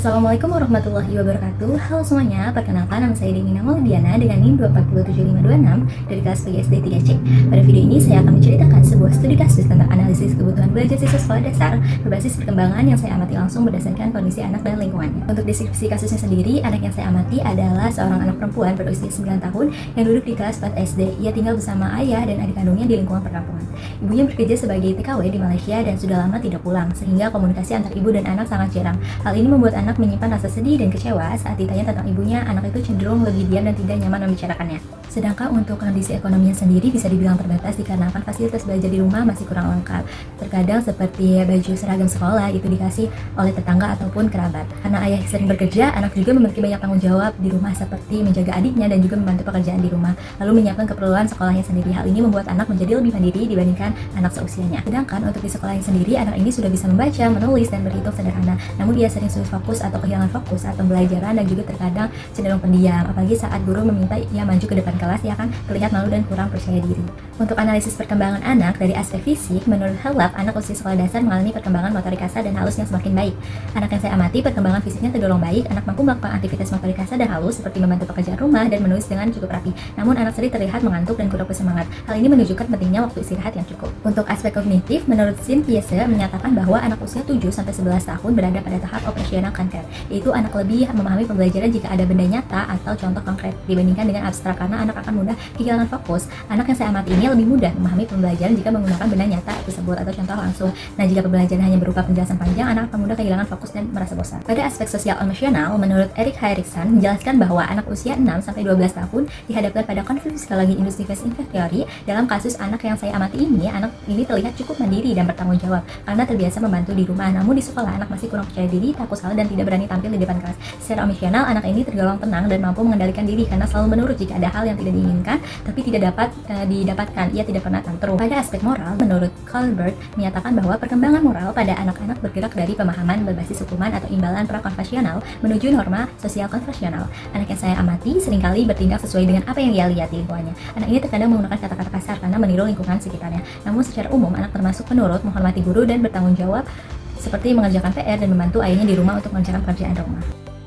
Assalamualaikum warahmatullahi wabarakatuh. Halo semuanya, perkenalkan nama saya Denina Maulidiana dengan NIM 2477526 dari kelas PGSD 3C. Pada video ini saya akan menceritakan sebuah studi kasus tentang analisis kebutuhan belajar siswa sekolah dasar berbasis perkembangan yang saya amati langsung berdasarkan kondisi anak dan lingkungannya. Untuk deskripsi kasusnya sendiri, anak yang saya amati adalah seorang anak perempuan berusia 9 tahun yang duduk di kelas 4 SD. Ia tinggal bersama ayah dan adik kandungnya di lingkungan perkampungan. Ibunya bekerja sebagai TKW di Malaysia dan sudah lama tidak pulang, sehingga komunikasi antar ibu dan anak sangat jarang. Hal ini membuat anak menyimpan rasa sedih dan kecewa saat ditanya tentang ibunya. Anak itu cenderung lebih diam dan tidak nyaman membicarakannya. Sedangkan untuk kondisi ekonominya sendiri bisa dibilang terbatas dikarenakan fasilitas belajar di rumah masih kurang lengkap. Terkadang seperti baju seragam sekolah itu dikasih oleh tetangga ataupun kerabat. Karena ayah sering bekerja, anak juga memiliki banyak tanggung jawab di rumah seperti menjaga adiknya dan juga membantu pekerjaan di rumah, lalu menyiapkan keperluan sekolahnya sendiri. Hal ini membuat anak menjadi lebih mandiri dibandingkan anak seusianya. Sedangkan untuk di sekolahnya sendiri, anak ini sudah bisa membaca, menulis, dan berhitung sederhana. Namun dia sering sulit fokus atau kehilangan fokus saat pembelajaran dan juga terkadang cenderung pendiam. Apalagi saat guru meminta ia maju ke depan kelas, ia akan terlihat malu dan kurang percaya diri. Untuk analisis perkembangan anak dari aspek fisik, menurut Halap, anak usia sekolah dasar mengalami perkembangan motorik kasar dan halus yang semakin baik. Anak yang saya amati, perkembangan fisiknya tergolong baik. Anak mampu melakukan aktivitas motorik kasar dan halus seperti membantu pekerjaan rumah dan menulis dengan cukup rapi. Namun anak sering terlihat mengantuk dan kurang bersemangat. Hal ini menunjukkan pentingnya waktu istirahat yang cukup. Untuk aspek kognitif, menurut Sim Piese menyatakan bahwa anak usia 7-11 tahun berada pada tahap operasional konkret, yaitu anak lebih memahami pembelajaran jika ada benda nyata atau contoh konkret dibandingkan dengan abstrak, karena anak akan mudah kehilangan fokus. Anak yang saya amati ini lebih mudah memahami pembelajaran jika menggunakan benda nyata tersebut atau contoh langsung. Nah, jika pembelajaran hanya berupa penjelasan panjang, anak akan mudah kehilangan fokus dan merasa bosan. Pada aspek sosial emosional, menurut Erik Henriksen menjelaskan bahwa anak usia 6-12 tahun dihadapkan pada konflik psikologi inductive theory. Dalam kasus anak yang saya amati ini, anak ini terlihat cukup mandiri dan bertanggung jawab karena terbiasa membantu di rumah. Namun di sekolah, anak masih kurang percaya diri, takut salah, dan tidak berani tampil di depan kelas. Secara emosional, anak ini tergolong tenang dan mampu mengendalikan diri karena selalu menurut jika ada hal yang tidak diinginkan tapi tidak dapat didapatkan. Ia tidak pernah tantrum. Pada aspek moral, menurut Colbert menyatakan bahwa perkembangan moral pada anak-anak bergerak dari pemahaman berbasis hukuman atau imbalan prakonvensional menuju norma sosial konvensional. Anak yang saya amati seringkali bertindak sesuai dengan apa yang ia lihat di lingkungannya. Anak ini terkadang menggunakan kata-kata kasar karena meniru lingkungan sekitarnya. Namun secara umum, anak termasuk penurut, menghormati guru, dan bertanggung jawab seperti mengerjakan PR dan membantu ayahnya di rumah untuk mengerjakan pekerjaan rumah.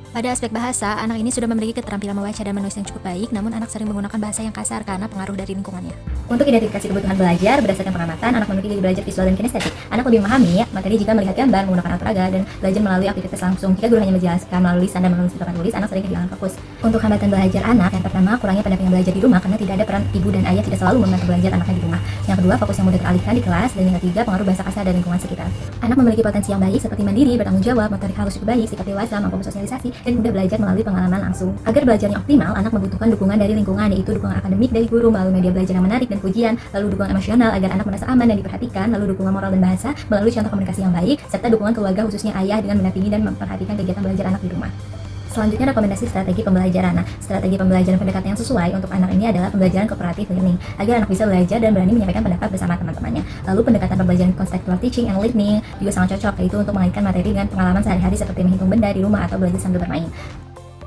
Pada aspek bahasa, anak ini sudah memiliki keterampilan membaca dan menulis yang cukup baik, namun anak sering menggunakan bahasa yang kasar karena pengaruh dari lingkungannya. Untuk identifikasi kebutuhan belajar, berdasarkan pengamatan, anak memiliki gaya belajar visual dan kinestetik. Anak lebih memahami materi jika melihat gambar, menggunakan alat peraga, dan belajar melalui aktivitas langsung. Jika guru hanya menjelaskan melalui lisan dan menulis tulis, anak sering kehilangan fokus. Untuk hambatan belajar anak, yang pertama, kurangnya pendampingan belajar di rumah karena tidak ada peran ibu dan ayah tidak selalu membantu belajar anaknya di rumah. Yang kedua, fokus yang mudah teralihkan di kelas, dan yang ketiga, pengaruh bahasa kasar dari lingkungan sekitar. Anak memiliki potensi yang baik seperti mandiri, bertanggung jawab, motorik halus cukup baik, sikap dewasa, mampu bersosialisasi, dan mudah belajar melalui pengalaman langsung. Agar belajarnya optimal, anak membutuhkan dukungan dari lingkungan, yaitu dukungan akademik dari guru melalui media belajar yang menarik dan pujian, lalu dukungan emosional agar anak merasa aman dan diperhatikan, lalu dukungan moral dan bahasa melalui contoh komunikasi yang baik, serta dukungan keluarga khususnya ayah dengan mendampingi dan memperhatikan kegiatan belajar anak di rumah. Selanjutnya, rekomendasi strategi pembelajaran. Nah, strategi pembelajaran pendekatan yang sesuai untuk anak ini adalah pembelajaran cooperative learning, agar anak bisa belajar dan berani menyampaikan pendapat bersama teman-temannya. Lalu pendekatan pembelajaran contextual teaching and learning juga sangat cocok, yaitu untuk mengaitkan materi dengan pengalaman sehari-hari seperti menghitung benda di rumah atau belajar sambil bermain.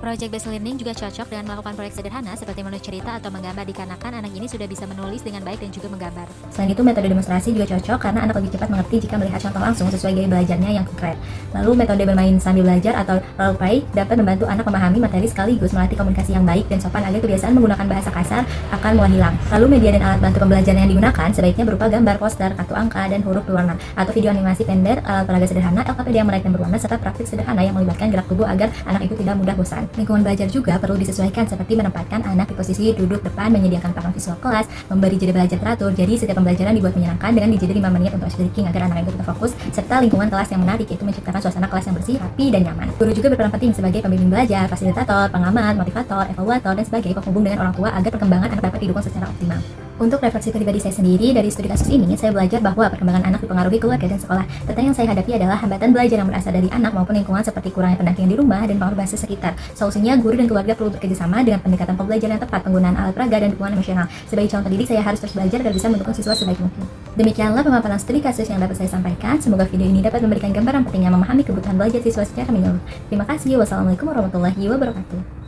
Project based learning juga cocok dengan melakukan proyek sederhana seperti menulis cerita atau menggambar, dikarenakan anak ini sudah bisa menulis dengan baik dan juga menggambar. Selain itu, metode demonstrasi juga cocok karena anak lebih cepat mengerti jika melihat contoh langsung sesuai gaya belajarnya yang konkret. Lalu metode bermain sambil belajar atau role play dapat membantu anak memahami materi sekaligus melatih komunikasi yang baik dan sopan agar kebiasaan menggunakan bahasa kasar akan mulai hilang. Lalu media dan alat bantu pembelajaran yang digunakan sebaiknya berupa gambar, poster, kartu angka, dan huruf berwarna, atau video animasi pendek, alat peraga sederhana, LKPD yang menarik dan berwarna, serta praktik sederhana yang melibatkan gerak tubuh agar anak itu tidak mudah bosan. Lingkungan belajar juga perlu disesuaikan seperti menempatkan anak di posisi duduk depan, menyediakan papan visual kelas, memberi jeda belajar teratur. Jadi setiap pembelajaran dibuat menyenangkan dengan dijeda 5 menit untuk ice breaking agar anak itu tetap fokus, serta lingkungan kelas yang menarik, yaitu menciptakan suasana kelas yang bersih, rapi, dan nyaman. Guru juga berperan penting sebagai pembimbing belajar, fasilitator, pengamat, motivator, evaluator, dan sebagai penghubung dengan orang tua agar perkembangan anak dapat didukung secara optimal. Untuk refleksi pribadi saya sendiri, dari studi kasus ini, saya belajar bahwa perkembangan anak dipengaruhi keluarga dan sekolah. Tantangan yang saya hadapi adalah hambatan belajar yang berasal dari anak maupun lingkungan seperti kurangnya pendampingan di rumah dan pengaruh bahasa sekitar. Solusinya, guru dan keluarga perlu bekerjasama dengan pendekatan pembelajaran yang tepat, penggunaan alat peraga, dan dukungan emosional. Sebagai contoh didik, saya harus terus belajar agar bisa mendukung siswa sebaik mungkin. Demikianlah pemaparan studi kasus yang dapat saya sampaikan. Semoga video ini dapat memberikan gambaran pentingnya memahami kebutuhan belajar siswa secara menyeluruh. Terima kasih. Wassalamualaikum warahmatullahi wabarakatuh.